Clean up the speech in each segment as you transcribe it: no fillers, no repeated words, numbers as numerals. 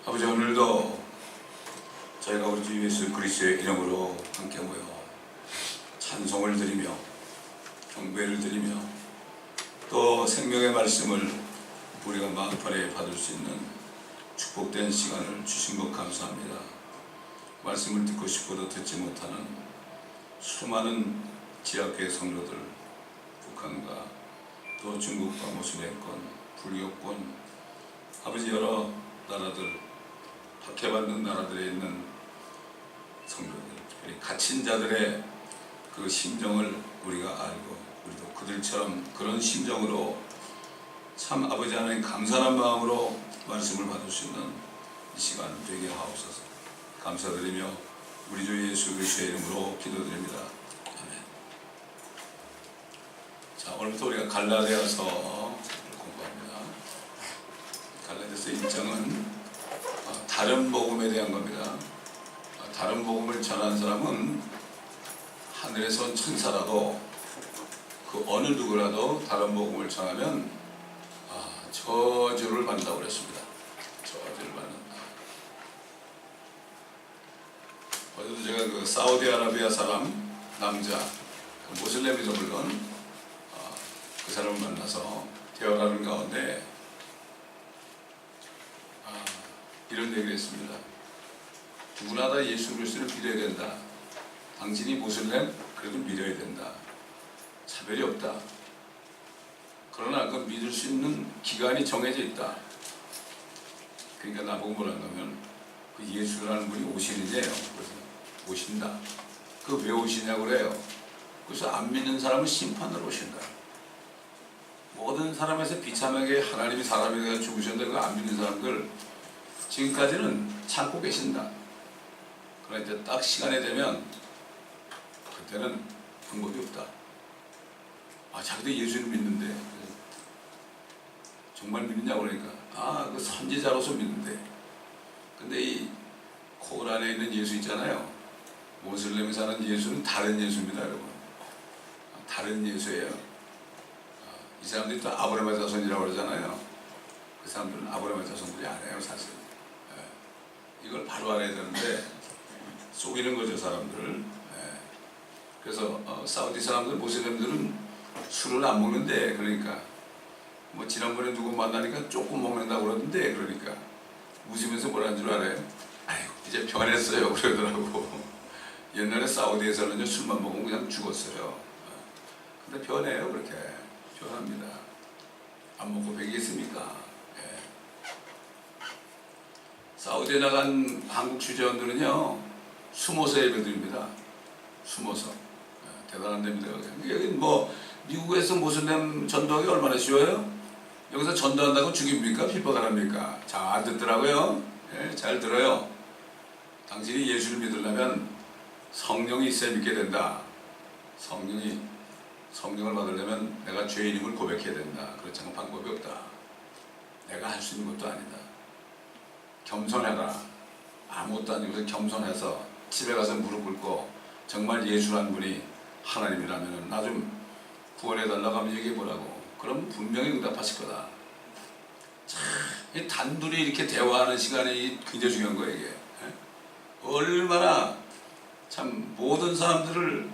아버지, 오늘도 저희가 우리 주 예수 그리스도의 이름으로 함께 모여 찬송을 드리며 경배를 드리며 또 생명의 말씀을 우리가 마음판에 받을 수 있는 축복된 시간을 주신 것 감사합니다. 말씀을 듣고 싶어도 듣지 못하는 수많은 지하교회 성도들, 북한과 또 중국과 모슬렘권, 불교권, 아버지 여러 나라들, 박해받는 나라들에 있는 성도들, 특별히 갇힌 자들의 그 심정을 우리가 알고 우리도 그들처럼 그런 심정으로 참 아버지 하나님 감사한 마음으로 말씀을 받을 수 있는 이 시간 되게 하옵소서. 감사드리며 우리 주 예수 그리스도의 이름으로 기도드립니다. 아멘. 자, 오늘부터 우리가 갈라디아서 공부합니다. 갈라디아서 1장은 다른 복음에 대한 겁니다. 다른 복음을 전한 사람은 하늘에서 온 천사라도 그 어느 누구라도 다른 복음을 전하면 저주를 받는다고 그랬습니다. 저주를 받는다. 어제도 제가 그 사우디아라비아 사람 남자 모슬렘에서 물론 그 사람을 만나서 대화하는 가운데 이런 얘기를 했습니다. 누구나 다 예수 그리스도를 믿어야 된다. 당신이 모슬렘 그래도 믿어야 된다. 차별이 없다. 그러나 그 믿을 수 있는 기간이 정해져 있다. 그러니까 나보고 뭐라는 거면 그 예수라는 분이 오시는데요. 그래서 오신다. 그 왜 오시냐고 그래요. 그래서 안 믿는 사람은 심판으로 오신다. 모든 사람에서 비참하게 하나님이 사람에 대해 죽으셨는데 그 안 믿는 사람들 지금까지는 참고 계신다. 그러나 이제 딱 시간이 되면 그때는 방법이 없다. 자기도 예수를 믿는데 정말 믿느냐고 그러니까 그 선지자로서 믿는데 근데 이 코란에 있는 예수 있잖아요. 모슬렘에 사는 예수는 다른 예수입니다, 여러분. 다른 예수예요. 이 사람들이 또 아브라함의 자손이라고 그러잖아요. 그 사람들은 아브라함의 자손들이 아니에요, 사실. 이걸 바로 알아야 되는데 속이는 거죠, 사람들을. 그래서 사우디 사람들, 모슬렘들은 술을 안 먹는데, 그러니까 뭐 지난번에 누구 만나니까 조금 먹는다고 그러던데, 그러니까 웃으면서 뭐라는 줄 알아요? 아이고 이제 변했어요 그러더라고. 옛날에 사우디에서는 술만 먹으면 그냥 죽었어요. 근데 변해요. 그렇게 변합니다. 안 먹고 배기겠습니까? 사우디에 나간 한국 취재원들은요 숨어서 예배드립니다. 숨어서. 대단한 데입니다. 여기 뭐 미국에서 모슬렘 전도하기 얼마나 쉬워요? 여기서 전도한다고 죽입니까? 핍박을 합니까? 잘 듣더라고요. 잘 들어요. 당신이 예수를 믿으려면 성령이 있어야 믿게 된다. 성령을 받으려면 내가 죄인임을 고백해야 된다. 그렇지 않은 방법이 없다. 내가 할 수 있는 것도 아니다. 겸손해라. 아무것도 아니고 겸손해서 집에 가서 무릎 꿇고 정말 예수라는 분이 하나님이라면 나 좀 구원해달라고 하면 얘기해보라고. 그럼 분명히 응답하실 거다. 참, 단둘이 이렇게 대화하는 시간이 굉장히 중요한 거예요, 이게. 얼마나 참 모든 사람들을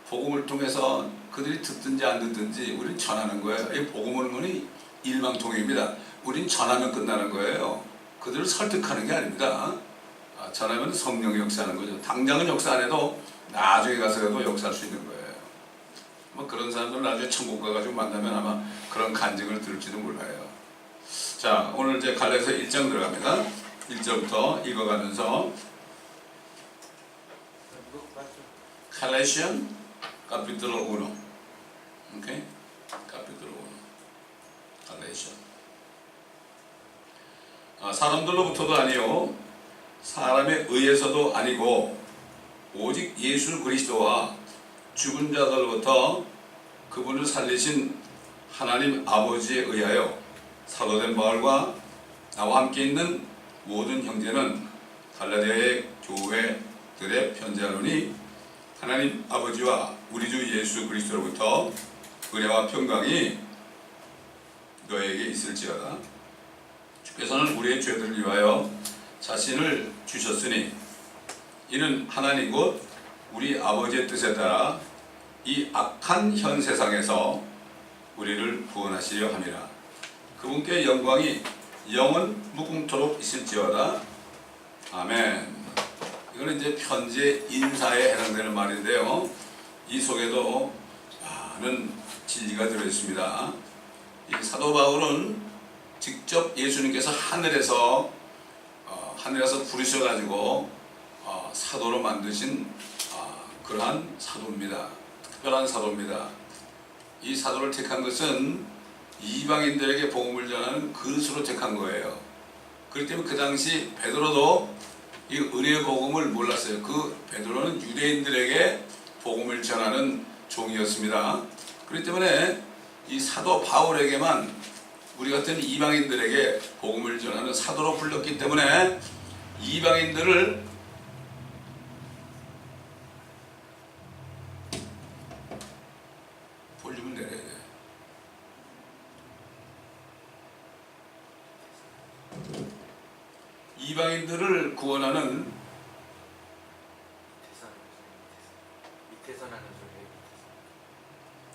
복음을 통해서 그들이 듣든지 안 듣든지 우리는 전하는 거예요. 이 복음은 일방통행입니다. 우리는 전하면 끝나는 거예요. 그들을 설득하는 게 아닙니다. 전하면 성령이 역사하는 거죠. 당장은 역사 안 해도 나중에 가서라도 역사할 수 있는 거예요. 뭐 그런 사람들 나중에 천국 가가지고 만나면 아마 그런 간증을 들을지도 몰라요. 자, 오늘 이제 갈라디아서 1장 들어갑니다. 1절부터 읽어가면서 갈라디아 capítulo 1. 오케이? capítulo 1. 갈라디아. 사람들로부터도 아니요 사람에 의해서도 아니고 오직 예수 그리스도와 죽은 자들로부터 그분을 살리신 하나님 아버지에 의하여 사도된 바울과 나와 함께 있는 모든 형제는 갈라디아의 교회들의 편지하노니 하나님 아버지와 우리 주 예수 그리스도로부터 은혜와 평강이 너에게 있을지어다. 주께서는 우리의 죄들을 위하여 자신을 주셨으니 이는 하나님 곧 우리 아버지의 뜻에 따라 이 악한 현 세상에서 우리를 구원하시려 함이라. 그분께 영광이 영원 무궁토록 있을지어다. 아멘. 이거는 이제 편지의 인사에 해당되는 말인데요. 이 속에도 많은 진리가 들어있습니다. 이 사도 바울은 직접 예수님께서 하늘에서 부르셔가지고 사도로 만드신 그러한 사도입니다. 특별한 사도입니다. 이 사도를 택한 것은 이방인들에게 복음을 전하는 그릇으로 택한 거예요. 그렇기 때문에 그 당시 베드로도 이 은혜의 복음을 몰랐어요. 그 베드로는 유대인들에게 복음을 전하는 종이었습니다. 그렇기 때문에 이 사도 바울에게만 우리 같은 이방인들에게 복음을 전하는 사도로 불렀기 때문에 이방인들을 볼륨을 내려야 돼. 이방인들을 구원하는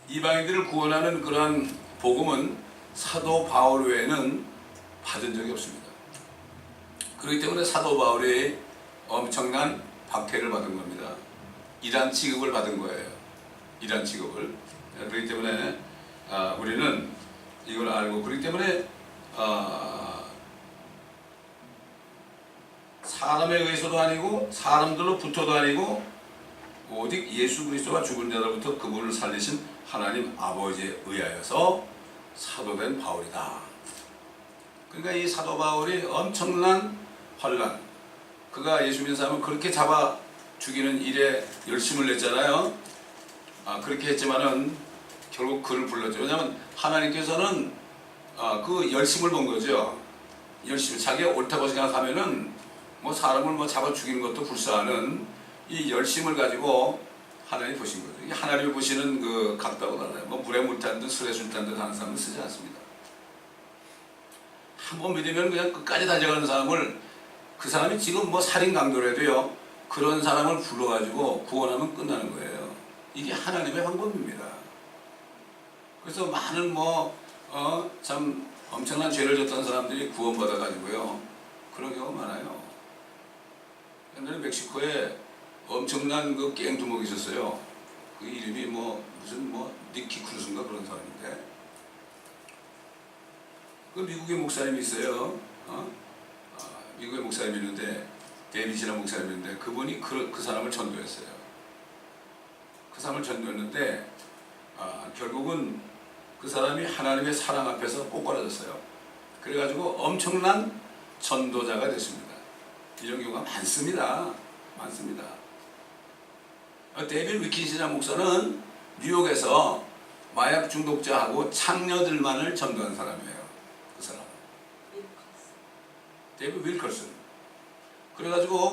이방인들을 구원하는 그러한 복음은 사도 바울 외에는 받은 적이 없습니다. 그렇기 때문에 사도 바울이 엄청난 박해를 받은 겁니다. 이란 취급을 받은 거예요. 이란 취급을. 그렇기 때문에 우리는 이걸 알고, 그렇기 때문에 사람에 의해서도 아니고 사람들로부터도 아니고 오직 예수 그리스도가 죽은 자로부터 그분을 살리신 하나님 아버지에 의하여서 사도된 바울이다. 그러니까 이 사도 바울이 엄청난 환난, 그가 예수 믿는 사람을 그렇게 잡아 죽이는 일에 열심을 냈잖아요. 그렇게 했지만은 결국 그를 불렀죠. 왜냐하면 하나님께서는 그 열심을 본 거죠. 열심, 자기가 옳다고 생각하면은 뭐 사람을 잡아 죽이는 것도 불사하는 이 열심을 가지고 하나님이 보신 거죠. 이게 하나님이 보시는 그 각도하고 달라요. 뭐 물에 물 탄 듯 술에 술 탄 듯 하는 사람은 쓰지 않습니다. 한번 믿으면 그냥 끝까지 달려가는 사람을, 그 사람이 지금 뭐 살인 강도라도요, 그런 사람을 불러가지고 구원하면 끝나는 거예요. 이게 하나님의 방법입니다. 그래서 많은 참 엄청난 죄를 졌던 사람들이 구원받아가지고요, 그런 경우가 많아요. 옛날에 멕시코에 엄청난 그 깽두목이 있었어요. 그 이름이 무슨 니키 크루스인가 그런 사람인데, 그 미국의 목사님이 있어요. 미국의 목사님이 있는데, 데이비지라는 목사님이 있는데, 그분이 그 사람을 전도했어요. 그 사람을 전도했는데 결국은 그 사람이 하나님의 사랑 앞에서 꼬꾸라졌어요. 그래가지고 엄청난 전도자가 됐습니다. 이런 경우가 많습니다. 많습니다. 데이빗 위킨시라는 목사는 뉴욕에서 마약 중독자하고 창녀들만을 전도한 사람이에요. 그 사람은 데이빗 윌커슨. 그래가지고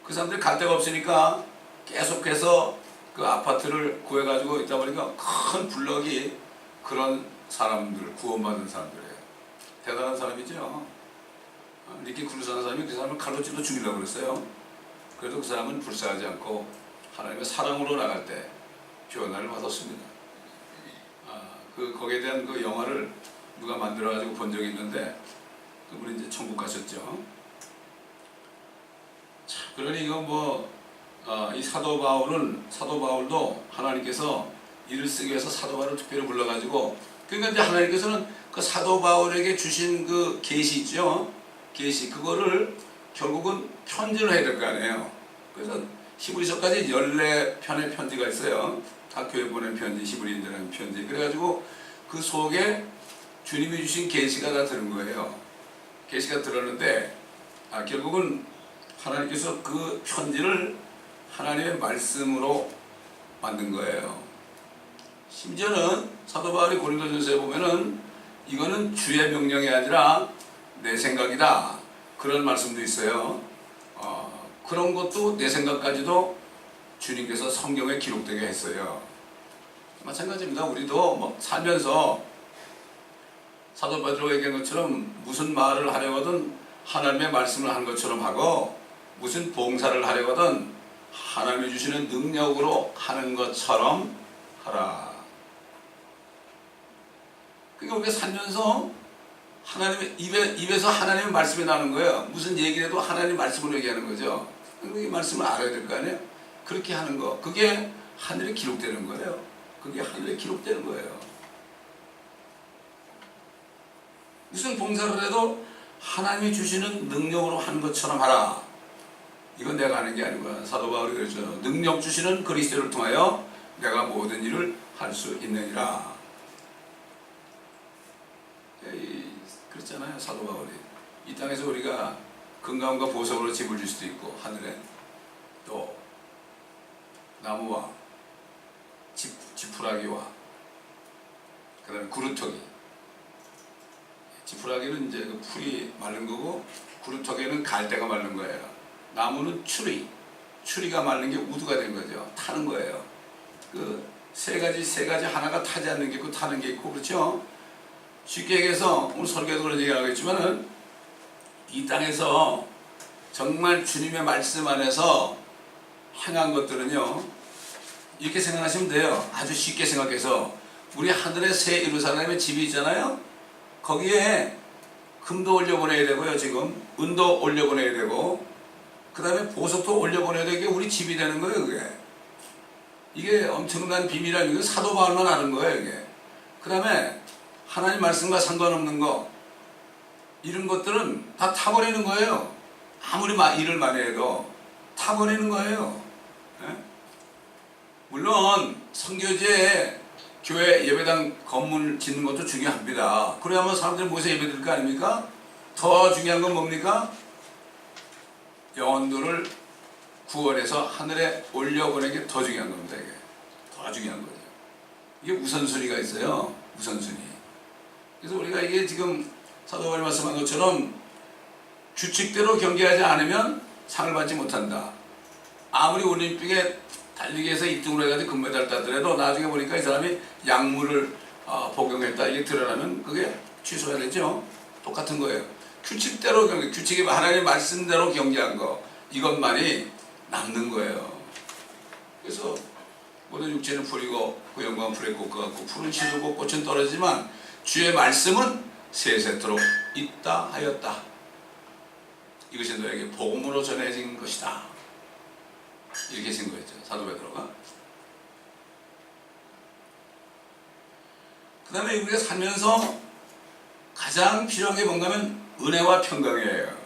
그 사람들이 갈 데가 없으니까 계속해서 그 아파트를 구해가지고 있다 보니까 큰 블럭이 그런 사람들, 구원받은 사람들이에요. 대단한 사람이죠. 니키 크루스라는 사람이 그 사람을 칼로 찔러 죽이려고 그랬어요. 그래도 그 사람은 불쌍하지 않고 하나님의 사랑으로 나갈 때 변화를 받았습니다. 거기에 대한 그 영화를 누가 만들어가지고 본 적이 있는데, 그분이 이제 천국 가셨죠. 자, 그러니 이거 이 사도 바울도 하나님께서 이를 쓰기 위해서 사도 바울을 특별히 불러가지고, 그러니까 이제 하나님께서는 그 사도 바울에게 주신 그 계시 있죠. 계시, 그거를 결국은 편지를 해야 될 거 아니에요. 그래서 히브리서까지 14편의 편지가 있어요. 각 교회 보낸 편지, 히브리인들한테 편지. 그래가지고 그 속에 주님이 주신 계시가 다 들은 거예요. 계시가 들었는데 결국은 하나님께서 그 편지를 하나님의 말씀으로 만든 거예요. 심지어는 사도 바울이 고린도전서에 보면은 이거는 주의 명령이 아니라 내 생각이다, 그런 말씀도 있어요. 그런 것도 내 생각까지도 주님께서 성경에 기록되게 했어요. 마찬가지입니다. 우리도 살면서 사도 베드로가 얘기한 것처럼 무슨 말을 하려거든 하나님의 말씀을 한 것처럼 하고 무슨 봉사를 하려거든 하나님이 주시는 능력으로 하는 것처럼 하라. 그러니까 우리가 살면서 하나님의 입에서 하나님의 말씀이 나오는 거예요. 무슨 얘기를 해도 하나님 말씀으로 얘기하는 거죠. 이 말씀을 알아야 될 거 아니에요. 그렇게 하는 거, 그게 하늘에 기록되는 거예요. 그게 하늘에 기록되는 거예요. 무슨 봉사를 해도 하나님이 주시는 능력으로 하는 것처럼 하라. 이건 내가 하는 게 아니고 사도 바울이 그랬죠. 능력 주시는 그리스도를 통하여 내가 모든 일을 할 수 있느니라. 그렇잖아요. 사도 바울이 이 땅에서 우리가 금강과 보석으로 집을 줄 수도 있고 하늘에 또 나무와 지푸라기와 그 다음에 구루터기. 지푸라기는 이제 그 풀이 마른 거고 구루터기는 갈대가 마른 거예요. 나무는 추리가 마른 게 우두가 된 거죠. 타는 거예요. 그 세 가지 하나가 타지 않는 게 있고 타는 게 있고 그렇죠. 쉽게 얘기해서 오늘 설교에도 그런 얘기를 하겠지만은 이 땅에서 정말 주님의 말씀 안에서 행한 것들은요 이렇게 생각하시면 돼요. 아주 쉽게 생각해서 우리 하늘에 새 예루살렘의 집이 있잖아요. 거기에 금도 올려보내야 되고요. 지금 은도 올려보내야 되고 그 다음에 보석도 올려보내야 되게 우리 집이 되는 거예요. 이게 엄청난 비밀이라는 게 사도 바울만 아는 거예요. 이게 그 다음에 하나님 말씀과 상관없는 거 이런 것들은 다 타버리는 거예요. 아무리 일을 많이 해도 타버리는 거예요. 네? 물론 선교지에 교회 예배당 건물 짓는 것도 중요합니다. 그래야만 사람들이 모여서 예배드릴 거 아닙니까? 더 중요한 건 뭡니까? 영혼들을 구원해서 하늘에 올려보내는 게 더 중요한 겁니다. 이게 더 중요한 거죠. 이게 우선순위가 있어요. 우선순위. 그래서 우리가 이게 지금 사도 바울이 말씀한 것처럼 규칙대로 경기하지 않으면 상을 받지 못한다. 아무리 올림픽에 달리기에서 1등으로 해가지고 금메달 따더라도 나중에 보니까 이 사람이 약물을 복용했다 이게 드러나면 그게 취소해야 되죠. 똑같은 거예요. 규칙대로 경기, 규칙이 하나님의 말씀대로 경기한 거 이것만이 남는 거예요. 그래서 모든 육체는 풀이고 그 영광은 풀에 꽂혀갖고 풀은 시들고 꽃은 떨어지지만 주의 말씀은 세세토록 있다 하였다. 이것이 너에게 복음으로 전해진 것이다. 이렇게 증거했죠. 사도 베드로가. 그 다음에 우리가 살면서 가장 필요한 게 뭔가 하면 은혜와 평강이에요.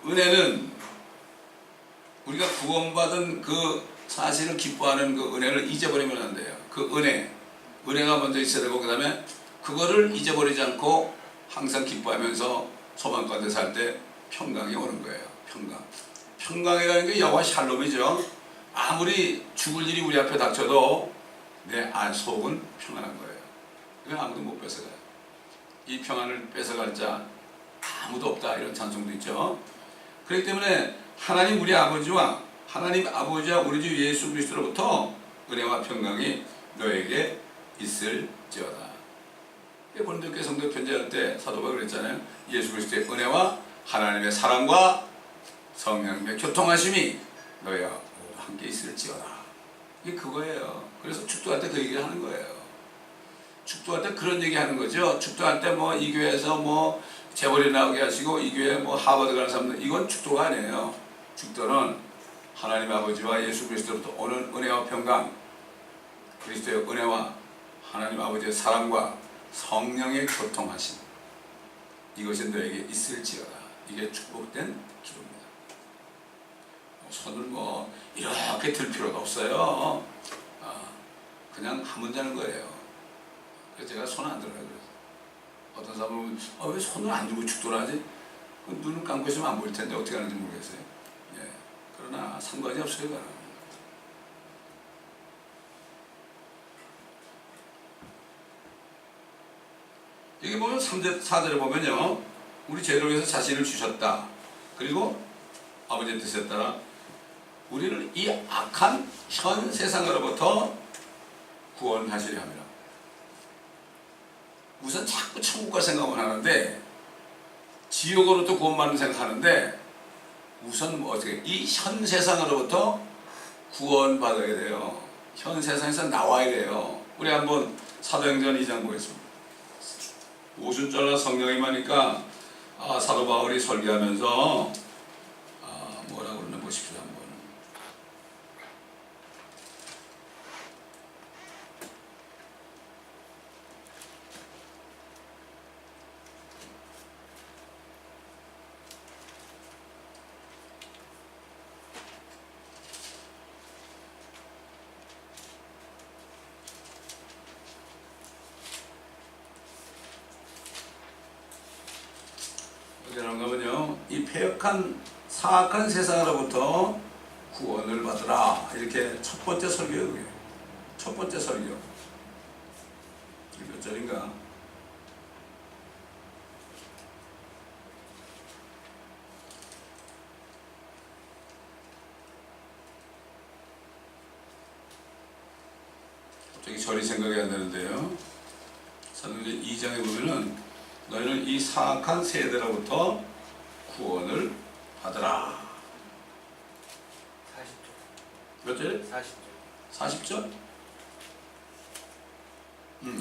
은혜는 우리가 구원받은 그 사실을 기뻐하는 그 은혜를 잊어버리면 안 돼요. 그 은혜가 먼저 있어야 되고 그 다음에 그거를 잊어버리지 않고 항상 기뻐하면서 소망 가운데 살 때 평강이 오는 거예요. 평강이라는 게 여호와 샬롬이죠. 아무리 죽을 일이 우리 앞에 닥쳐도 내 속은 평안한 거예요. 이건 아무도 못 뺏어가요. 이 평안을 뺏어갈 자 아무도 없다 이런 찬송도 있죠. 그렇기 때문에 하나님 우리 아버지와 우리 주 예수 그리스도로부터 은혜와 평강이 너에게 있을지어다. 고린도교회 성도 편지할 때 사도 바울이 그랬잖아요. 예수 그리스도의 은혜와 하나님의 사랑과 성령님의 교통하심이 너희와 함께 있을지어다. 이게 그거예요. 그래서 축도할 때 그 얘기를 하는 거예요. 축도할 때 그런 얘기 하는 거죠. 축도할 때 뭐 이 교회에서 재벌이 나오게 하시고 이 교회 하버드 가는 사람들 이건 축도가 아니에요. 축도는 하나님 아버지와 예수 그리스도로부터 오는 은혜와 평강, 그리스도의 은혜와 하나님 아버지의 사랑과 성령의 교통하심 이것이 너에게 있을지어다. 이게 축복된 기도입니다. 손을 이렇게 들 필요가 없어요. 그냥 하면 되는 거예요. 그래서 제가 손 안 들어요. 그래서 어떤 사람은 왜 손을 안 들고 축도를 하지? 눈을 감고 있으면 안 보일 텐데 어떻게 하는지 모르겠어요. 예. 그러나 상관이 없어요. 그건. 여기 보면 4절에 보면요. 우리 죄를 위해서 자신을 주셨다. 그리고 아버지의 뜻에 따라 우리를 이 악한 현 세상으로부터 구원하시려 합니다. 우선 자꾸 천국과 생각을 하는데 지옥으로부터 구원받는 생각하는데 우선 어떻게 이 현 세상으로부터 구원받아야 돼요. 현 세상에서 나와야 돼요. 우리 한번 사도행전 2장 보겠습니다. 오순절날 성령이 임하니까 사도 바울이 설교하면서 뭐라고 그러나 보십시오. 한번. 어디라는가면요, 이 패역한 사악한 세상으로부터 구원을 받으라, 이렇게 첫 번째 설교예요. 그게 첫 번째 설교. 이게 몇 절인가? 갑자기 절이 생각이 안 나는데요. 사도행전 2장에 보면은 너희는 이 사악한 세대로부터 구원을 받으라. 40절. 몇 절에? 40절. 40절?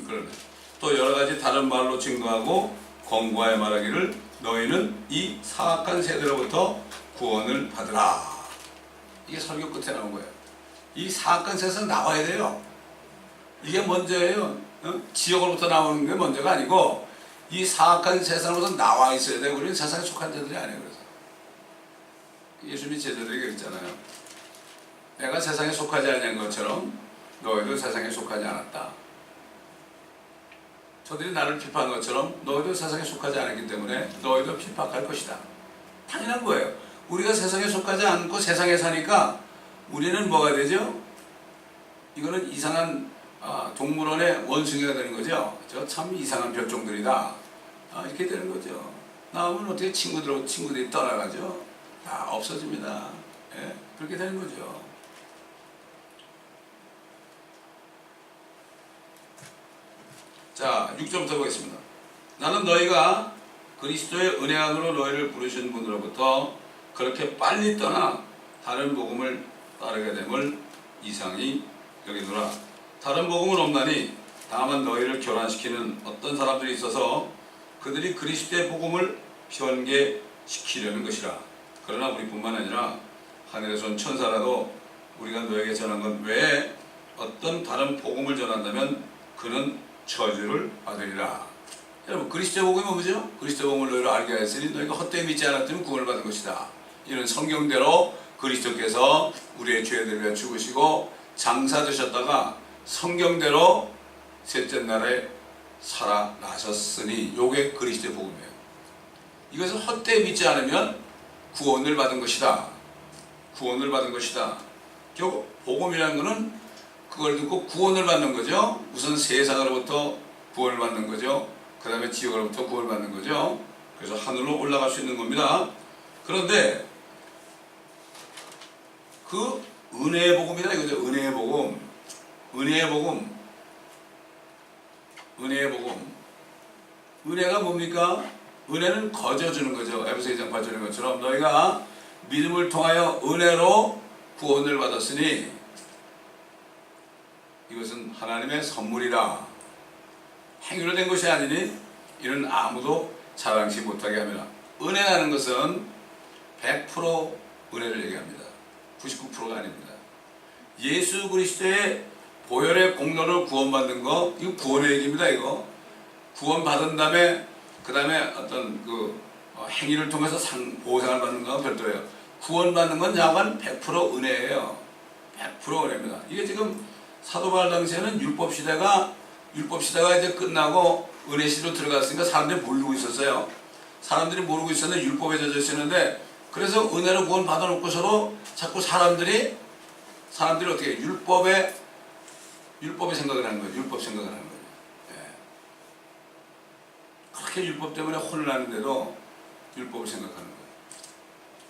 그러네. 또 여러 가지 다른 말로 증거하고 권고하여 말하기를 너희는 이 사악한 세대로부터 구원을 받으라. 이게 설교 끝에 나온 거예요. 이 사악한 세상 나와야 돼요. 이게 먼저예요. 지옥으로부터 나오는 게 먼저가 아니고 이 사악한 세상으로서 나와 있어야 돼요. 우리는 세상에 속한 자들이 아니에요. 그래서 예수님이 제자들에게 그랬잖아요. 내가 세상에 속하지 않은 것처럼 너희도 세상에 속하지 않았다. 저들이 나를 비판한 것처럼 너희도 세상에 속하지 않았기 때문에 너희도 핍박할 것이다. 당연한 거예요. 우리가 세상에 속하지 않고 세상에 사니까 우리는 뭐가 되죠? 이거는 이상한 동물원의 원숭이가 되는 거죠. 저 참 이상한 별종들이다. 이렇게 되는 거죠. 나오면 어떻게 친구들이 떠나가죠. 다 없어집니다. 예? 그렇게 되는 거죠. 자, 6절부터 보겠습니다. 나는 너희가 그리스도의 은혜안으로 너희를 부르신 분으로부터 그렇게 빨리 떠나 다른 복음을 따르게 됨을 이상히 여기노라. 다른 복음은 없나니 다만 너희를 교란시키는 어떤 사람들이 있어서 그들이 그리스도의 복음을 변개시키려는 것이라. 그러나 우리뿐만 아니라 하늘에서 온 천사라도 우리가 너에게 전한 것 외에 어떤 다른 복음을 전한다면 그는 저주를 받으리라. 여러분, 그리스도의 복음이 뭐죠? 그리스도의 복음을 너희로 알게 하였으니 너희가 헛되이 믿지 않았더니 구원을 받은 것이다. 이는 성경대로 그리스도께서 우리의 죄들을 위해 죽으시고 장사되셨다가 성경대로 셋째 날에 살아나셨으니 요게 그리스도의 복음이에요. 이것을 헛되이 믿지 않으면 구원을 받은 것이다. 구원을 받은 것이다. 결국 복음이라는 것은 그걸 듣고 구원을 받는 거죠. 우선 세상으로부터 구원을 받는 거죠. 그 다음에 지옥으로부터 구원을 받는 거죠. 그래서 하늘로 올라갈 수 있는 겁니다. 그런데 그 은혜의 복음이다 이거죠. 은혜의 복음. 은혜의 복음. 은혜의 복음. 은혜가 뭡니까? 은혜는 거저주는 거죠. 에베소 2장 8절인 것처럼 너희가 믿음을 통하여 은혜로 구원을 받았으니 이것은 하나님의 선물이라. 행위로 된 것이 아니니 이는 아무도 자랑치 못하게 하며. 은혜라는 것은 100% 은혜를 얘기합니다. 99%가 아닙니다. 예수 그리스도의 보혈의 공로를 구원받는 거, 이거 구원의 얘기입니다. 이거 구원받은 다음에 그 다음에 어떤 그 행위를 통해서 보상을 받는 건 별도예요. 구원받는 건 약간 100% 은혜예요. 100% 은혜입니다. 이게 지금 사도 바울 당시에는 율법 시대가 이제 끝나고 은혜 시대로 들어갔으니까 사람들이 모르고 있었어요. 사람들이 모르고 있었는데 율법에 젖어 있었는데, 그래서 은혜로 구원 받아놓고서도 자꾸 사람들이 어떻게 율법에 생각을 하는 거예요. 율법 생각을 하는 거예요. 예. 그렇게 율법 때문에 혼을 하는데도 율법을 생각하는 거예요.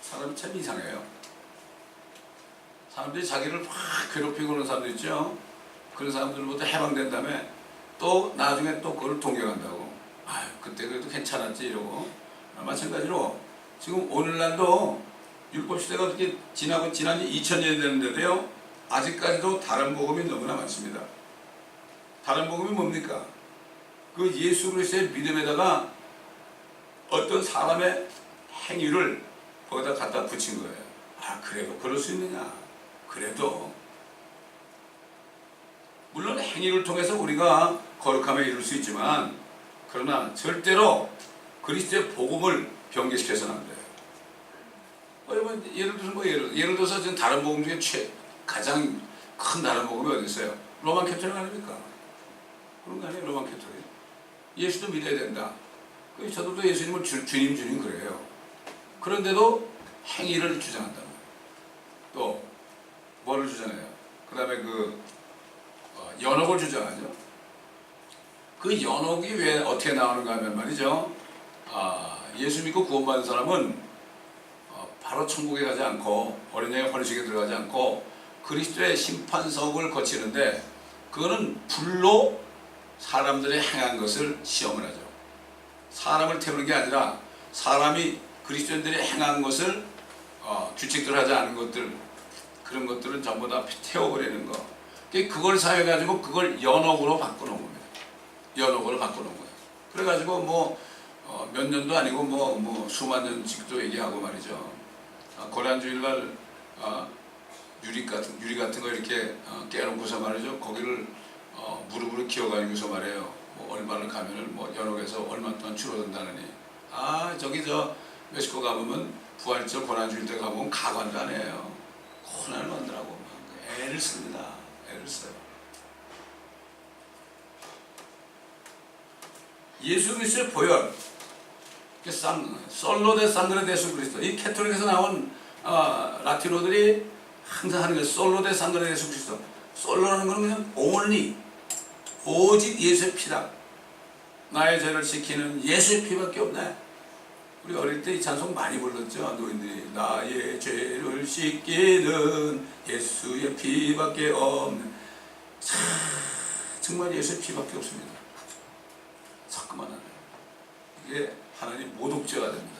사람이 참 이상해요. 사람들이 자기를 확 괴롭히고 그러는 사람들 있죠. 그런 사람들로부터 해방된 다음에 또 나중에 또 그걸 동경한다고. 아유, 그때 그래도 괜찮았지 이러고. 마찬가지로 지금 오늘날도 율법 시대가 그렇게 지난 지 2000년이 됐는데도요, 아직까지도 다른 복음이 너무나 많습니다. 다른 복음이 뭡니까? 그 예수 그리스도의 믿음에다가 어떤 사람의 행위를 거기다 갖다 붙인 거예요. 아, 그래도 그럴 수 있느냐? 그래도 물론 행위를 통해서 우리가 거룩함에 이룰 수 있지만, 그러나 절대로 그리스도의 복음을 변개시켜서는 안 돼요. 여러분, 예를 들어서 지금 다른 복음 중에 가장 큰 다른 복음이 어디 있어요? 로만 캐톨릭 아닙니까? 그런 거 아니에요? 로만 캐톨릭. 예수도 믿어야 된다. 저도 예수님을 주님 그래요. 그런데도 행위를 주장한다. 또 뭐를 주장해요? 그 다음에 연옥을 주장하죠. 그 연옥이 왜 어떻게 나오는가 하면 말이죠. 예수 믿고 구원받은 사람은 바로 천국에 가지 않고 어린 양의 헌식에 들어가지 않고 그리스도의 심판석을 거치는데, 그거는 불로 사람들의 행한 것을 시험을 하죠. 사람을 태우는 게 아니라 사람이 그리스도인들이 행한 것을 규칙대로 하지 않은 것들, 그런 것들은 전부 다 태워버리는 거. 그걸 사용해가지고 그걸 연옥으로 바꿔놓은 겁니다. 연옥으로 바꿔놓은 거예요. 그래가지고 몇 년도 아니고 수만 년씩도 얘기하고 말이죠. 고난주일날 유리 같은 거 이렇게 깨놓고서 말이죠. 거기를 무릎으로 기어가면서 말해요. 얼마를 가면은 연옥에서 얼마 동안 줄어든다느니. 멕시코 가보면 부활절 고난주일 때 가보면 가관도 안 해요. 고난을 만들라고 애를 씁니다. 애를 써요. 예수 그리스도의 보혈, 솔로 데 상그레 데수 그리스도. 이 캐톨릭에서 나온 라틴어들이 항상 하는 거예요. 솔로 데 상그레 데수 그리스도. 솔로라는 거는 그냥 only, 오직 예수의 피다. 나의 죄를 씻기는 예수의 피밖에 없네. 우리 어릴 때 이 찬송 많이 불렀죠. 노인들이 나의 죄를 씻기는 예수의 피밖에 없네. 정말 예수의 피밖에 없습니다. 자꾸만 하네요. 이게 하나님 모독죄가 됩니다.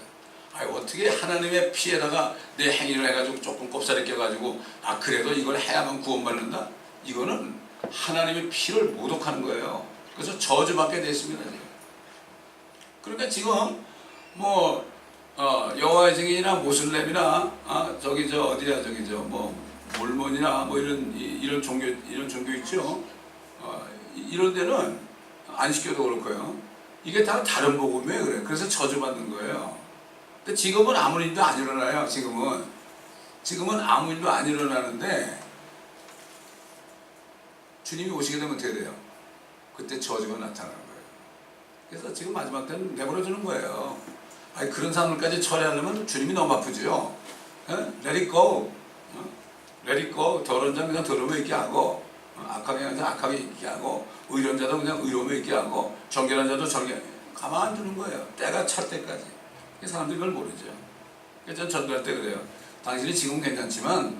어떻게 하나님의 피에다가 내 행위를 해가지고 조금 꼽사리 껴가지고 그래도 이걸 해야만 구원받는다? 이거는 하나님의 피를 모독하는 거예요. 그래서 저주받게 됐습니다. 그러니까 지금 여호와의 증인이나 모슬렘이나 몰몬이나 이런 종교 있죠. 이런 데는 안 시켜도 그렇고요. 이게 다 다른 복음이에요. 그래. 그래서 저주받는 거예요. 근데 지금은 아무 일도 안 일어나요. 지금은 아무 일도 안 일어나는데, 주님이 오시게 되면 어떻게 돼요? 그때 저주가 나타나는 거예요. 그래서 지금 마지막 때는 내버려 두는 거예요. 그런 사람들까지 처리하려면 주님이 너무 아프죠. Let it go. Let it go. 더러운 자는 그냥 더러움에 있게 하고, 악하게 하는 자 악하게 있게 하고, 의로운 자도 그냥 의로움에 있게 하고, 정결한 자도 가만 두는 거예요. 때가 찰 때까지. 사람들이 그걸 모르죠. 그래서 전 전도할 때 그래요. 당신이 지금 괜찮지만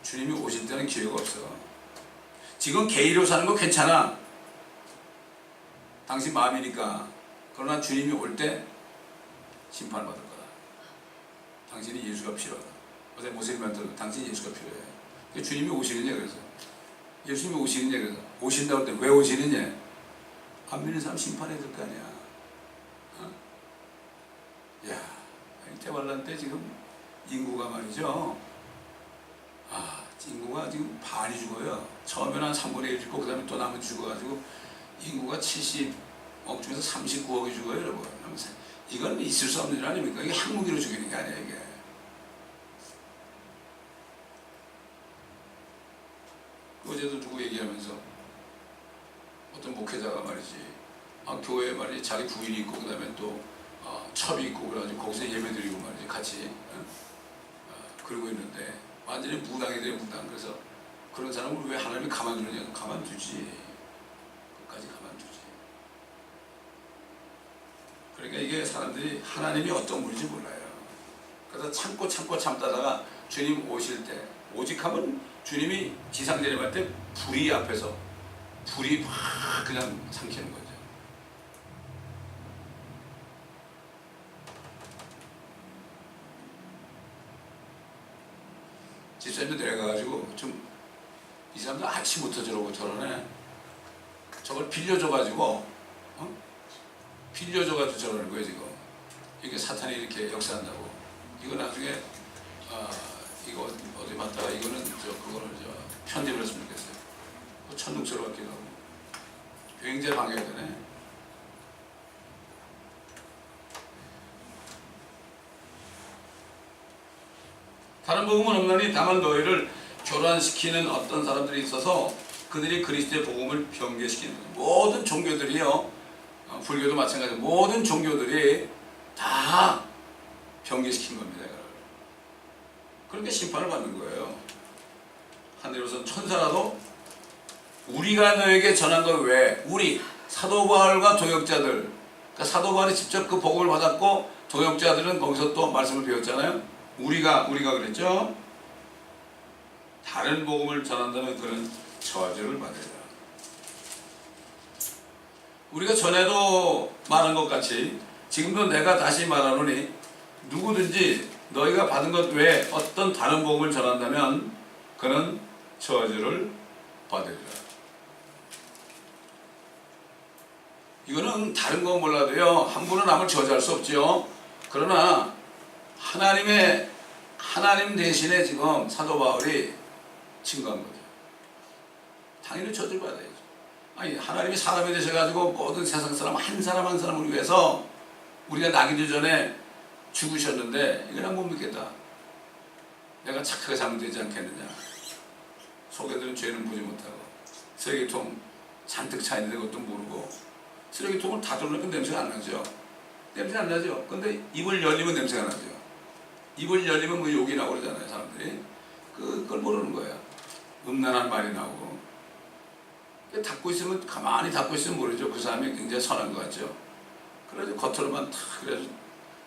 주님이 오실 때는 기회가 없어. 지금 개의로 사는 거 괜찮아. 당신 마음이니까. 그러나 주님이 올 때 심판을 받을 거다. 당신이 예수가 필요하다. 어제 모세님한테 당신이 예수가 필요해. 주님이 오시느냐 그래서. 예수님이 오시느냐 그래서. 오신다고 할 때 왜 오시느냐. 안 믿는 사람 심판해야 될 거 아니야. 대환란 때 지금 인구가 말이죠. 인구가 지금 반이 죽어요. 처음에는 한 3분의 1 죽고 그 다음에 또 나머지 죽어가지고 인구가 70억 중에서 39억이 죽어요, 여러분. 이건 있을 수 없는 일 아닙니까? 이게 항무기로 죽이는 게 아니에요, 이게. 어제도 누구 얘기하면서 어떤 목회자가 말이지, 교회에 말이지 자기 부인이 있고 그 다음에 또 첩이 있고 그래가지고 거기서 예배 드리고 말이지 같이 그러고 있는데 완전히 무당이 돼요, 무당. 그래서 그런 사람을 왜 하나님이 가만두느냐? 가만두지. 끝까지 가만두지. 그러니까 이게 사람들이 하나님이 어떤 분인지 몰라요. 그래서 참고 참다가 주님 오실 때, 오직 하면 주님이 지상재림할 때 불이 앞에서 불이 막 그냥 삼키는 거죠. 집사님도 내려가가지고 좀 이 사람들 아침부터 저러고 저러네. 저걸 빌려줘가지고 빌려줘가지고 저러는 거예요 지금. 이게 사탄이 이렇게 역사한다고. 이거 나중에 이거 어디 맞다가 이거는 그거를 편집을 했으면 좋겠어요. 천둥처럼 같기도 하고 굉장히 방해가 되네. 다른 복음은 없나니 다만 너희를 교란시키는 어떤 사람들이 있어서 그들이 그리스도의 복음을 변개시키는 거예요. 모든 종교들이요, 불교도 마찬가지로 모든 종교들이 다 변개시킨 겁니다. 그렇게 심판을 받는 거예요. 하늘에서는 천사라도 우리가 너에게 전한 것 외에 우리 사도 바울과 동역자들, 그러니까 사도 바울이 직접 그 복음을 받았고 동역자들은 거기서 또 말씀을 배웠잖아요. 우리가 그랬죠. 다른 복음을 전한다면 그는 저주를 받으리라. 우리가 전에도 말한 것 같이 지금도 내가 다시 말하노니 누구든지 너희가 받은 것 외에 어떤 다른 복음을 전한다면 그는 저주를 받으리라. 이거는 다른 건 몰라도요, 한 분은 남을 저주할 수 없죠. 그러나 하나님 대신에 지금 사도 바울이 증거한 거죠. 당연히 저주를 받아야죠. 아니, 하나님이 사람이 되셔가지고 모든 세상 사람 한 사람 한 사람을 위해서 우리가 나기도 전에 죽으셨는데 이건 안 못 믿겠다. 내가 착하게 살면 되지 않겠느냐. 속에들은 죄는 보지 못하고 쓰레기통 잔뜩 차 있는데 그것도 모르고 쓰레기통을 다 돌리면 냄새가 안 나죠. 냄새 안 나죠. 근데 입을 열리면 냄새가 나죠. 입을 열리면 뭐 욕이 나오고 그러잖아요, 사람들이. 그걸 모르는 거예요. 음란한 말이 나오고. 닫고 있으면, 가만히 닫고 있으면 모르죠. 그 사람이 굉장히 선한 것 같죠. 그래서 겉으로만 탁, 그래서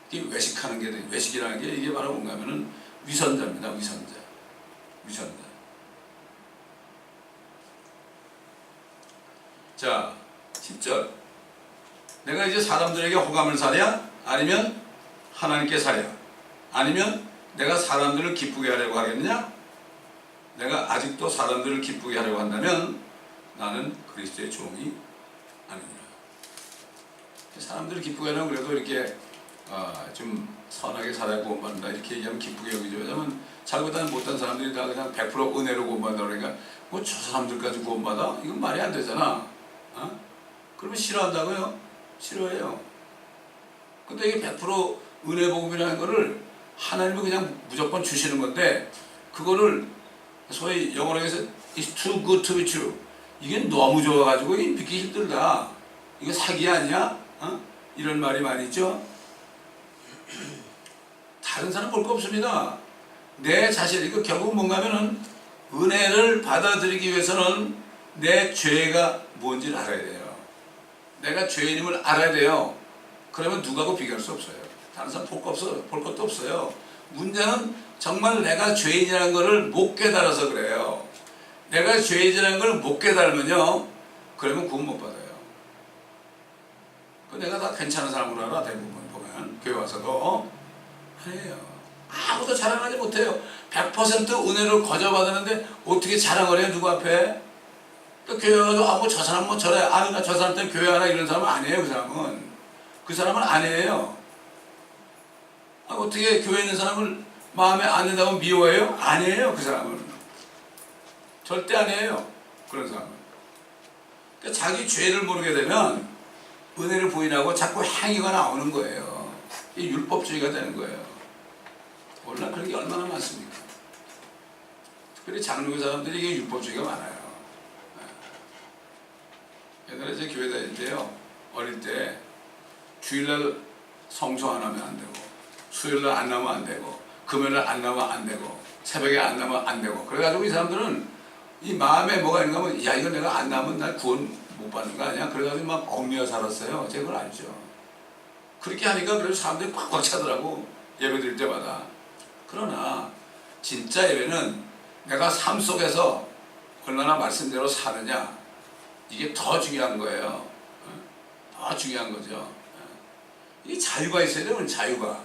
이게 외식하는 게, 외식이라는 게 이게 바로 뭔가 하면은 위선자입니다. 위선자. 자, 10절. 내가 이제 사람들에게 호감을 사랴? 아니면 하나님께 사랴? 아니면 내가 사람들을 기쁘게 하려고 하겠느냐? 내가 아직도 사람들을 기쁘게 하려고 한다면 나는 그리스도의 종이 아니니라. 사람들을 기쁘게 하려면 그래도 이렇게 좀 선하게 살아야 구원받는다 이렇게 얘기하면 기쁘게 여기죠. 왜냐면 잘못하는 못한 사람들이 다 그냥 100% 은혜로 구원받는다 그러니까 뭐 저 사람들까지 구원받아? 이건 말이 안 되잖아. 그러면 싫어한다고요? 싫어해요. 근데 이게 100% 은혜 복음이라는 거를 하나님이 그냥 무조건 주시는 건데 그거를 소위 영어로 해서 It's too good to be true. 이게 너무 좋아가지고 믿기 힘들다. 이거 사기 아니야? 이런 말이 많이 있죠. 다른 사람 볼 거 없습니다. 내 자신, 이거 결국 뭔가 하면은 은혜를 받아들이기 위해서는 내 죄가 뭔지를 알아야 돼요. 내가 죄인임을 알아야 돼요. 그러면 누구하고 비교할 수 없어요. 다른 사람 볼 것도 없어요. 문제는 정말 내가 죄인이라는 것을 못 깨달아서 그래요. 내가 죄인이라는 걸 못 깨달으면요, 그러면 구원 못 받아요. 내가 다 괜찮은 사람으로 알아. 대부분 보면 교회 와서도 아니에요. 아무도 자랑하지 못해요. 100% 은혜를 거저받았는데 어떻게 자랑을 해요, 누구 앞에? 또 교회 와서 뭐 저 사람 뭐 저래, 나 저 사람 때문에 교회 하나 이런 사람은 아니에요. 그 사람은 아니에요. 어떻게 교회에 있는 사람을 마음에 안 든다고 미워해요? 아니에요. 그 사람은 절대 아니에요. 그런 사람은. 그러니까 자기 죄를 모르게 되면 은혜를 부인하고 자꾸 행위가 나오는 거예요. 이게 율법주의가 되는 거예요. 오늘날 그런 게 얼마나 많습니까? 특별히 장로교 사람들이 이게 율법주의가 많아요. 옛날에 제 교회 다닐 때요, 어릴 때 주일날 성수 안 하면 안 되고, 수요일날 안 나면 안 되고, 금요일날 안 나면 안 되고, 새벽에 안 나면 안 되고, 그래가지고 이 사람들은 이 마음에 뭐가 있는가 하면, 야, 이거 내가 안 나면 날 구원 못 받는 거 아니야? 그래가지고 막 얽매여 살았어요. 제가 그걸 알죠. 그렇게 하니까 그래도 사람들이 꽉꽉 차더라고. 예배 드릴 때마다. 그러나 진짜 예배는 내가 삶 속에서 얼마나 말씀대로 사느냐, 이게 더 중요한 거예요. 더 중요한 거죠. 이 자유가 있어야 돼요. 자유가.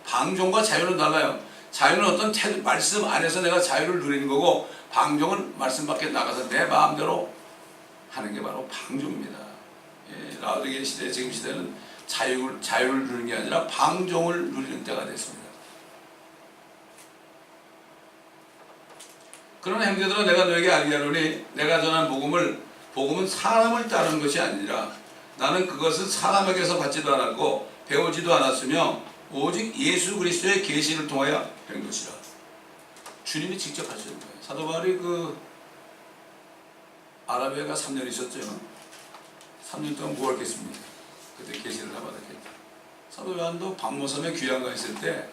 방종과 자유는 달라요. 자유는 어떤 말씀 안에서 내가 자유를 누리는 거고, 방종은 말씀 밖에 나가서 내 마음대로 하는 게 바로 방종입니다. 예, 라오디게아 시대, 지금 시대는 자유를 누리는 게 아니라 방종을 누리는 때가 됐습니다. 그러나 형제들아, 내가 너에게 알게 하노니 내가 전한 복음은 사람을 따르는 것이 아니라 나는 그것을 사람에게서 받지도 않았고 배우지도 않았으며 오직 예수 그리스도의 계시를 통하여 된 것이라. 주님이 직접 하시는 거예요. 사도 바울이 아라비아가 3년 있었죠. 3년 동안 뭐 했겠습니까? 그때 계시를 다 받았겠죠. 사도 요한도 박모섬에 귀환가 있을 때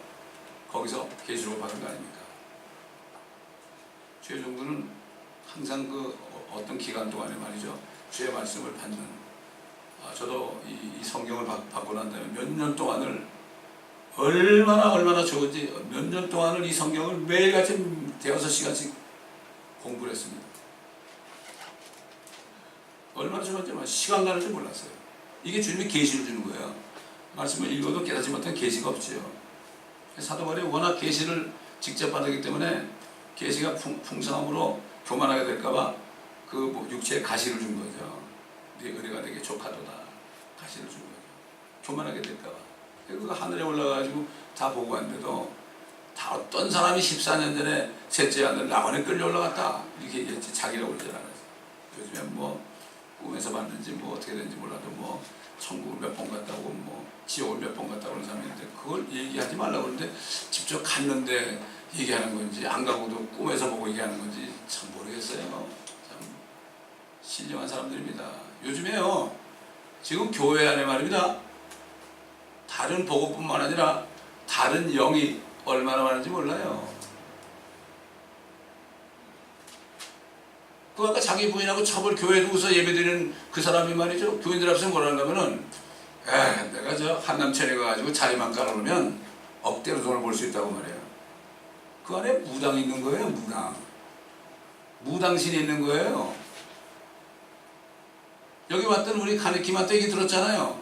거기서 계시를 받은 거 아닙니까? 주의 종들은 항상 어떤 기간 동안에 말이죠, 주의 말씀을 받는, 저도 이 성경을 받고 난 다음에 몇 년 동안을 얼마나 좋은지, 몇 년 동안을 이 성경을 매일같이 대여섯 시간씩 공부를 했습니다. 얼마나 좋은지 시간 가는 줄 몰랐어요. 이게 주님이 계시를 주는 거예요. 말씀을 읽어도 깨닫지 못한 계시가 없지요. 사도 바울이 워낙 계시를 직접 받았기 때문에 계시가 풍성함으로 교만하게 될까봐 육체에 가시를 준 거죠. 네 은혜가 되게 족하도다. 가시를 준 거죠. 교만하게 될까봐. 그 하늘에 올라가가지고 다 보고 왔는데도 다 어떤 사람이 14년 전에 셋째 아들 낙원에 끌려 올라갔다 이렇게 얘기했지. 자기라고 그러잖아요. 요즘에 꿈에서 봤는지 어떻게 되는지 몰라도 천국을 몇 번 갔다 오고 지옥을 몇 번 갔다 오는 사람이 있는데 그걸 얘기하지 말라고 그러는데 직접 갔는데 얘기하는 건지 안 가고도 꿈에서 보고 얘기하는 건지 참 모르겠어요. 참 신령한 사람들입니다. 요즘에요, 지금 교회 안에 말입니다, 다른 복음뿐만 아니라 다른 영이 얼마나 많은지 몰라요. 아까 자기 부인하고 교회 두고서 예배드리는 그 사람이 말이죠, 교인들 앞에서 뭐라는가 하면은, 내가 한남천에 가가지고 자리만 깔아놓으면 억대로 돈을 벌 수 있다고 말해요. 그 안에 무당이 있는 거예요. 무당신이 있는 거예요. 여기 왔던 우리 카네키만 얘기 들었잖아요.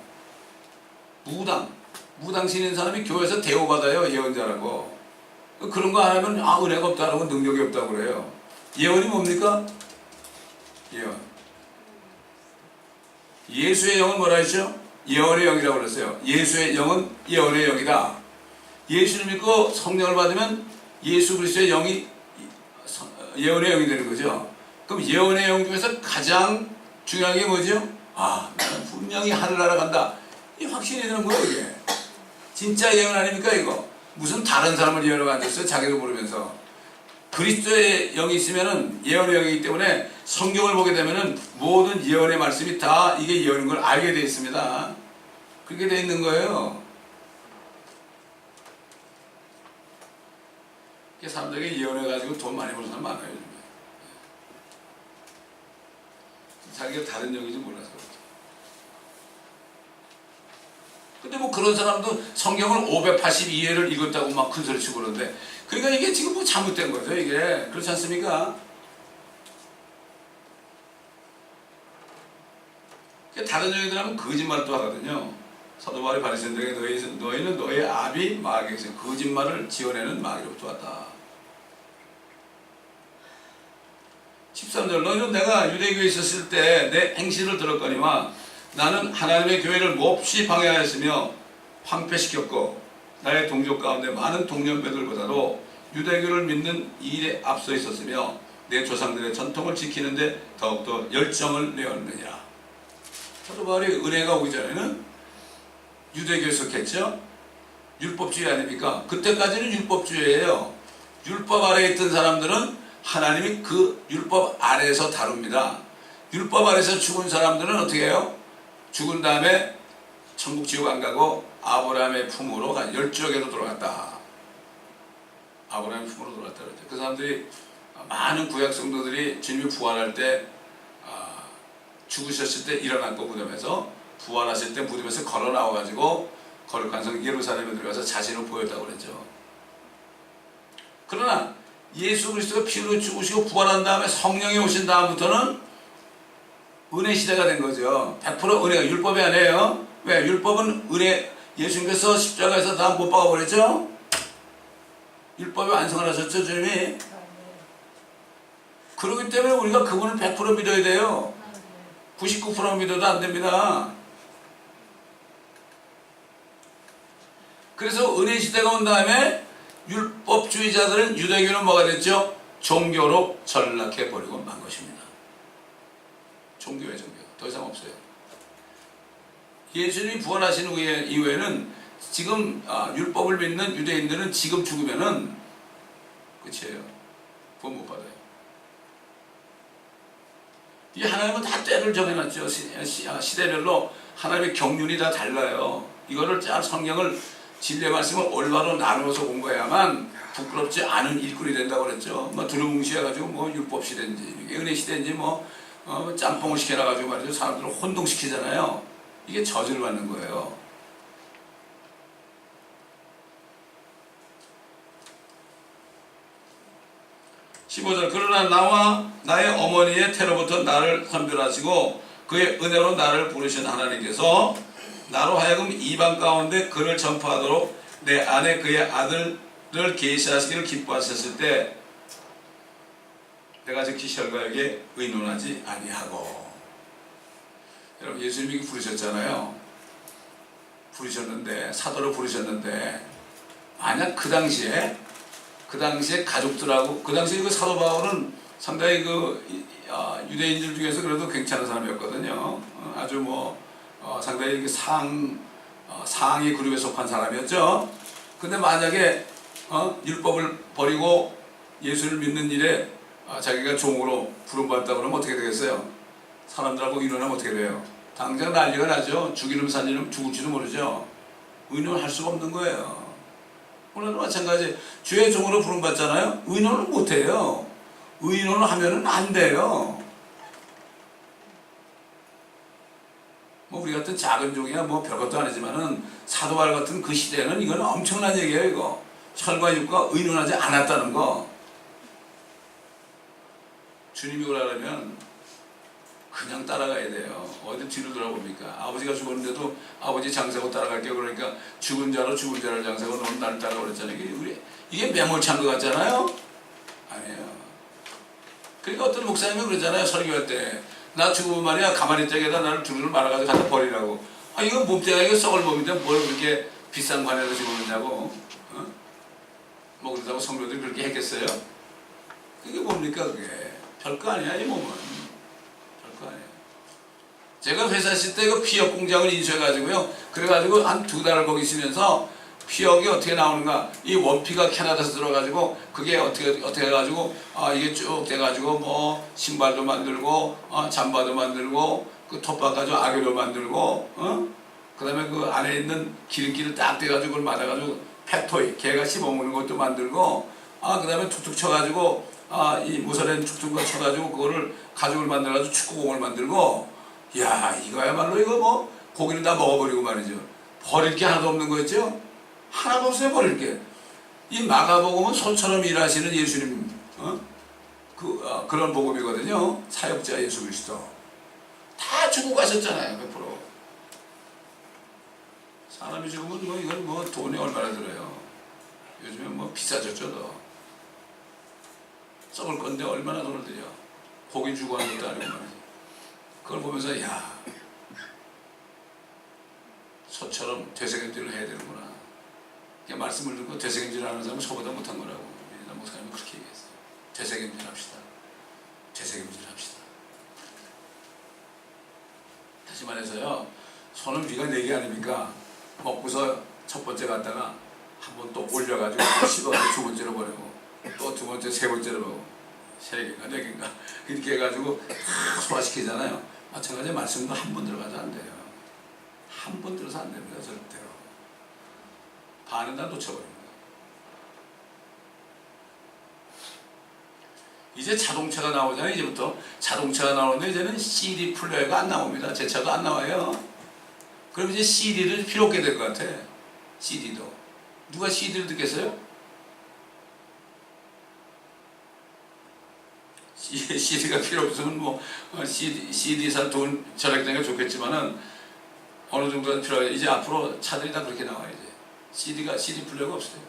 무당신 있는 사람이 교회에서 대우받아요. 예언자라고. 그런 거 안 하면 은혜가 없다고, 능력이 없다고 그래요. 예언이 뭡니까? 예언. 예수의 영은 뭐라 했죠? 예언의 영이라고 그랬어요. 예수의 영은 예언의 영이다. 예수를 믿고 성령을 받으면 예수 그리스도의 영이 예언의 영이 되는 거죠. 그럼 예언의 영 중에서 가장 중요한 게 뭐죠? 나는 분명히 하늘 날아간다. 이 확신이 드는 거예요, 이게. 진짜 예언 아닙니까, 이거? 무슨 다른 사람을 예언하고 앉았어요? 자기도 모르면서. 그리스도의 영이 있으면은 예언의 영이기 때문에 성경을 보게 되면은 모든 예언의 말씀이 다 이게 예언인 걸 알게 되어 있습니다. 그렇게 되어 있는 거예요. 사람들에게 예언해가지고 돈 많이 버는 사람 많아요, 요즘에. 자기가 다른 영인지 몰라서 그렇죠. 근데 그런 사람도 성경을 582회를 읽었다고 막 큰소리 치고 그러는데, 그러니까 이게 지금 잘못된 거죠, 이게. 그렇지 않습니까? 다른 영이들 하면 거짓말을 또 하거든요. 사도 바울이 바리새인들에게 너희는 너의 아비 마귀에서 거짓말을 지어내는 마귀로부터 왔다. 13절, 너희는 내가 유대교에 있었을 때 내 행실을 들었거니와 나는 하나님의 교회를 몹시 방해하였으며 황폐시켰고 나의 동족 가운데 많은 동년배들보다도 유대교를 믿는 일에 앞서 있었으며 내 조상들의 전통을 지키는데 더욱더 열정을 내었느니라. 사도 바울이 은혜가 오기 전에는 유대교에 속했죠. 율법주의 아닙니까? 그때까지는 율법주의예요. 율법 아래에 있던 사람들은 하나님이 그 율법 아래에서 다룹니다. 율법 아래에서 죽은 사람들은 어떻게 해요? 죽은 다음에 천국 지옥 안 가고 아브라함의 품으로 12쪽에도 들어갔다. 아브라함의 품으로 들어갔다 그랬죠. 그 사람들이, 많은 구약 성도들이 주님이 부활할 때, 죽으셨을 때 일어났고 무덤에서, 부활하실 때 무덤에서 걸어 나와가지고 거룩한 성 예루살렘에 들어가서 자신을 보였다고 그랬죠. 그러나 예수 그리스도가 피로 죽으시고 부활한 다음에 성령이 오신 다음부터는 은혜 시대가 된 거죠. 100% 은혜가, 율법이 아니에요. 왜? 율법은 은혜, 예수님께서 십자가에서 다 못 박아버렸죠? 율법에 완성을 하셨죠, 주님이? 그렇기 때문에 우리가 그분을 100% 믿어야 돼요. 99% 믿어도 안 됩니다. 그래서 은혜 시대가 온 다음에 율법주의자들은 유대교는 뭐가 됐죠? 종교로 전락해 버리고 만 것입니다. 종교예요, 종교. 더 이상 없어요. 예수님이 부활하신 이후에는 지금 율법을 믿는 유대인들은 지금 죽으면은 끝이에요. 구원 못 받아요. 이 하나님은 다 때를 정해놨죠. 시대별로 하나님의 경륜이 다 달라요. 이거를 잘 성경을 진리의 말씀을 올바로 나누어서 공부해야만 부끄럽지 않은 일꾼이 된다고 그랬죠. 뭐 두루뭉실해가지고 뭐 율법 시대인지 은혜 시대인지 뭐 짬뽕을 시켜놔가지고 말이죠. 사람들을 혼동시키잖아요. 이게 저주를 받는 거예요. 그러나 나와 나의 어머니의 태로부터 나를 선별하시고 그의 은혜로 나를 부르신 하나님께서 나로 하여금 이방 가운데 그를 전파하도록 내 안에 그의 아들을 계시하시기를 기뻐하셨을 때 내가 즉시 혈과에게 의논하지 아니하고. 여러분, 예수님이 부르셨잖아요. 부르셨는데, 사도로 부르셨는데, 만약 그 당시에 가족들하고, 그 당시에 그 사도 바울은 상당히 유대인들 중에서 그래도 괜찮은 사람이었거든요. 아주 상당히 상위 그룹에 속한 사람이었죠. 근데 만약에 율법을 버리고 예수를 믿는 일에 자기가 종으로 부름받았다 그러면 어떻게 되겠어요? 사람들하고 의논하면 어떻게 돼요? 당장 난리가 나죠. 죽이는 살리는 죽을지도 모르죠. 의논할 수가 없는 거예요. 오늘도 마찬가지. 주의 종으로 부름받잖아요. 의논을 못해요. 의논을 하면은 안 돼요. 우리 같은 작은 종이야 별것도 아니지만은 사도발 같은 그 시대에는 이건 엄청난 얘기예요. 이거 혈과 육과 의논하지 않았다는 거. 주님이 오라면 그냥 따라가야 돼요. 어디 뒤를 돌아봅니까? 아버지가 죽었는데도 아버지 장사고 따라갈게요. 그러니까 죽은 자를 장사고 너는 나를 따라가 그랬잖아요. 이게 매몰찬 것 같잖아요. 아니에요. 그러니까 어떤 목사님이 그러잖아요. 설교할 때 나 죽으면 말이야 가만히 있자기에다 나를 둘을 말아가지고 갖다 버리라고. 이거 몸뚱이가 이거 썩을 몸인데 뭘 그렇게 비싼 관에다 집어넣냐고. 그러다고 성도들이 그렇게 했겠어요? 그게 뭡니까 그게. 별거 아니야 이 몸은. 별거 아니에요. 제가 회사 있을 때 그 피혁 공장을 인수해가지고요. 그래가지고 한 2달을 거기 있으면서 피혁이 어떻게 나오는가. 이 원피가 캐나다에서 들어가지고 그게 어떻게 해가지고 이게 쭉 돼가지고 신발도 만들고 잠바도 만들고 그 톱밥 가지고 아기도 만들고 그 다음에 그 안에 있는 기름기를 딱 떼가지고 그걸 맞아가지고 펫토이 개가 씹어먹는 것도 만들고 그 다음에 툭툭 쳐가지고 이 무선에 툭툭 쳐가지고 그거를 가죽을 만들어가지고 축구공을 만들고. 야 이거야말로 이거 고기는 다 먹어버리고 말이죠. 버릴 게 하나도 없는 거였죠. 하나도 없어요. 버릴 게. 이 마가복음은 소처럼 일하시는 예수님 그런 복음이거든요. 사역자 예수 그리스도 다 죽고 가셨잖아요. 100%. 사람이 죽으면 이건 돈이 얼마나 들어요. 요즘에 비싸졌죠. 더 썩을 건데 얼마나 돈을 들여. 고기 주고 하는 것도 아니고 말이죠. 그걸 보면서 야 소처럼 되새김질을 해야 되는구나. 말씀을 듣고 되새김질 하는 사람은 저보다 못한 거라고. 목사님은 그렇게 얘기했어요. 되새김질 합시다. 되새김질 합시다. 다시 말해서요. 손은 비가 4개 아닙니까? 먹고서 첫 번째 갔다가 한 번 또 올려가지고 씹어서 2번째로 보내고 또 2번째, 3번째로 보고 3개인가 4개인가 이렇게 해가지고 다 소화시키잖아요. 마찬가지 말씀도 한 번 들어가도 안 돼요. 한 번 들어서 안 됩니다. 절대로. 반은 다 놓쳐버립니다. 이제 자동차가 나오잖아요. 이제부터 자동차가 나오는데 이제는 CD 플레이어가 안 나옵니다. 제 차도 안 나와요. 그럼 이제 CD를 필요 없게 될 것 같아. CD도. 누가 CD를 듣겠어요? CD가 필요 없으면 CD 사 돈 절약되는 게 좋겠지만은 어느 정도는 필요해요. 이제 앞으로 차들이 다 그렇게 나와요. 이제 CD 플레이어가 없어요.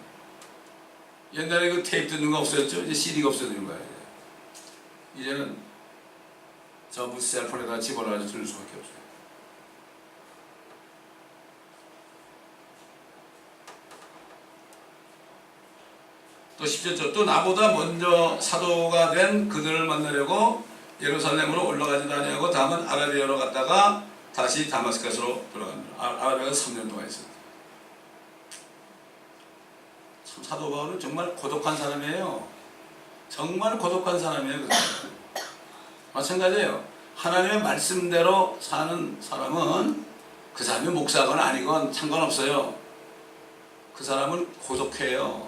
옛날에 그 테이프 듣는 거 없어졌죠? 이제 CD가 없어지는 거예요. 이제는 전부 셀폰에다 집어넣어서 들을 수밖에 없어요. 또 10절, 또 나보다 먼저 사도가 된 그들을 만나려고 예루살렘으로 올라가지도 아니하고 다음은 아라비아로 갔다가 다시 다마스커스로 돌아갑니다. 아라비아가 3년 동안 있었어요. 참 사도 바울은 정말 고독한 사람이에요. 정말 고독한 사람이에요. 마찬가지예요. 하나님의 말씀대로 사는 사람은 그 사람이 목사건 아니건 상관없어요. 그 사람은 고독해요.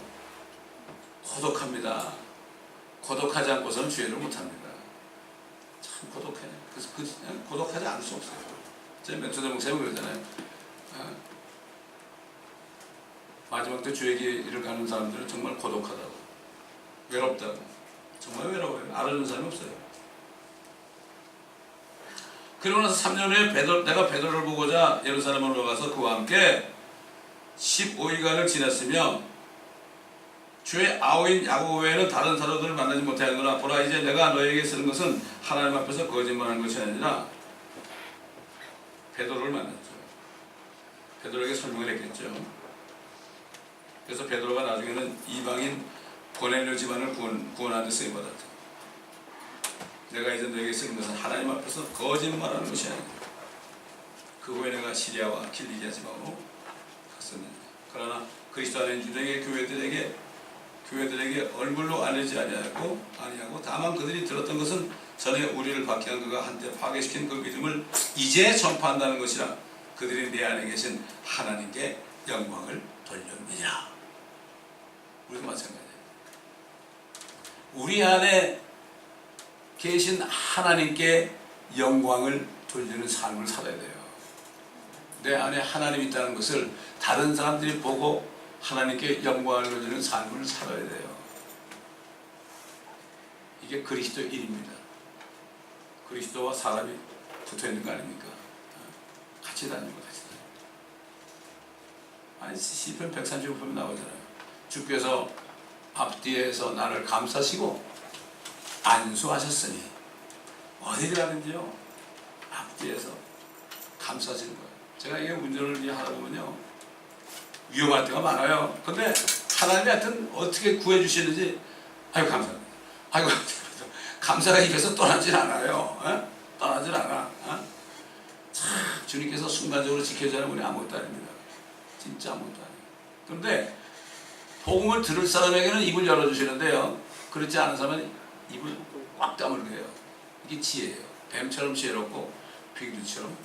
고독합니다. 고독하지 않고서는 주의를 못합니다. 참 고독해. 그래서 고독하지 않을 수 없어요. 제 멘토 목사님이 그러잖아요. 마지막 때 주의 길을 가는 사람들은 정말 고독하다고, 외롭다고. 정말 외로워요. 알아주는 사람이 없어요. 그러고 나서 3년 후에 내가 베드로를 보고자 예루살렘으로 가서 그와 함께 15일간을 지냈으며 주의 아우인 야고보 외에는 다른 사도들을 만나지 못하였노라. 보라, 이제 내가 너에게 쓰는 것은 하나님 앞에서 거짓말하는 것이 아니라 베드로를 만났죠. 베드로에게 설명을 했겠죠. 그래서 베드로가 나중에는 이방인 고넬료 집안을 구원하는 데 쓰임받았죠. 내가 이제 너에게 쓰는 것은 하나님 앞에서 거짓말하는 것이 아니라 그 후에 내가 시리아와 길리기아 지방으로 갔었느니라. 그러나 그리스도 안에 있는 유대계 교회들에게 얼굴로 알리지 아니하고 다만 그들이 들었던 것은 전에 우리를 박해한 그가 한때 파괴시킨 그 믿음을 이제 전파한다는 것이라. 그들이 내 안에 계신 하나님께 영광을 돌렸느니라. 우리도 마찬가지예요. 우리 안에 계신 하나님께 영광을 돌리는 삶을 살아야 돼요. 내 안에 하나님이 있다는 것을 다른 사람들이 보고 하나님께 영광을 돌리는 삶을 살아야 돼요. 이게 그리스도의 일입니다. 그리스도와 사람이 붙어있는 거 아닙니까? 같이 다니고 같이 다니고. 아니, 시편 135편 나오잖아요. 주께서 앞뒤에서 나를 감싸시고 안수하셨으니, 어디 가든지요 앞뒤에서 감싸시는 거예요. 제가 이게 운전을 하다 보면요 위험할 때가 많아요. 근데 하나님이 하여튼 어떻게 구해주시는지, 아이고 감사합니다. 아이고 감사가 입에서 떠나질 않아요. 떠나질 않아. 참 주님께서 순간적으로 지켜주는 분이 아무것도 아닙니다. 진짜 아무것도 아니에요. 그런데 복음을 들을 사람에게는 입을 열어주시는데요, 그렇지 않은 사람은 입을 꽉 다물게 해요. 이게 지혜예요. 뱀처럼 지혜롭고 비둘기처럼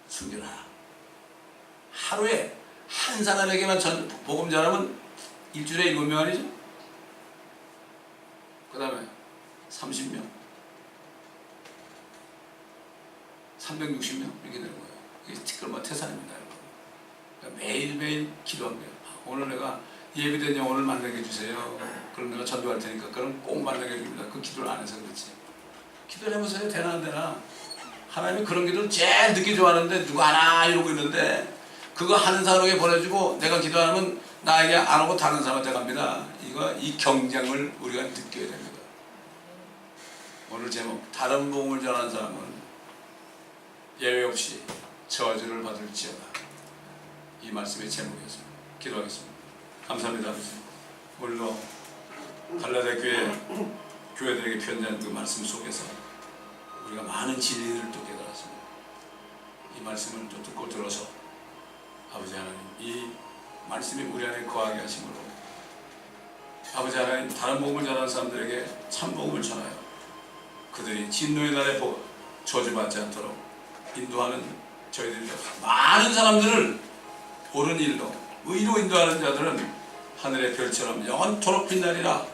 순결하라. 하루에 한 사람에게만 복음 전하면 일주일에 7명 아니죠? 그 다음에 30명, 360명 이렇게 되는 거예요. 이게 티끌마 태산입니다. 그러니까 매일매일 기도한 거예요. 오늘 내가 예비된 영혼을 만나게 해주세요. 그럼 내가 전도할 테니까 그럼 꼭 만나게 해줍니다. 그 기도를 안 해서 그렇지. 기도를 해보세요. 되나 안 되나. 하나님이 그런 기도를 제일 늦게 좋아하는데 누가 하나 이러고 있는데 그거 하는 사람에게 보내주고 내가 기도하면 나에게 안 오고 다른 사람한테 갑니다. 이 경쟁을 우리가 느껴야 됩니다. 오늘 제목, 다른 복음을 전하는 사람은 예외 없이 저주를 받을지어다. 이 말씀의 제목이었습니다. 기도하겠습니다. 감사합니다. 오늘도 갈라디아 교회들에게 편지한 그 말씀 속에서 우리가 많은 진리를 또 깨달았습니다. 이 말씀을 또 듣고 들어서 아버지 하나님, 이 말씀이 우리 안에 거하게 하심으로 아버지 하나님, 다른 복음을 전하는 사람들에게 참 복음을 전하여 그들이 진노의 날에 저주받지 않도록 인도하는 저희들이 많은 사람들을 옳은 일로 의로 인도하는 자들은 하늘의 별처럼 영원토록 빛나리라.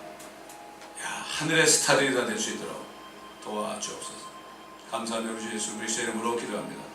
하늘의 스타들이 다 될 수 있도록 도와주옵소서. 감사하며 우리 주 예수 그리스도의 이름으로 기도합니다.